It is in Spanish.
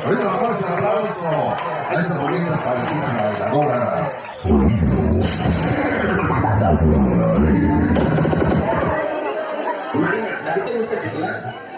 Ahorita la fuerza de aplauso a estas bonitas paletinas bailadoras. Sonido. ¿A ti te gusta titular?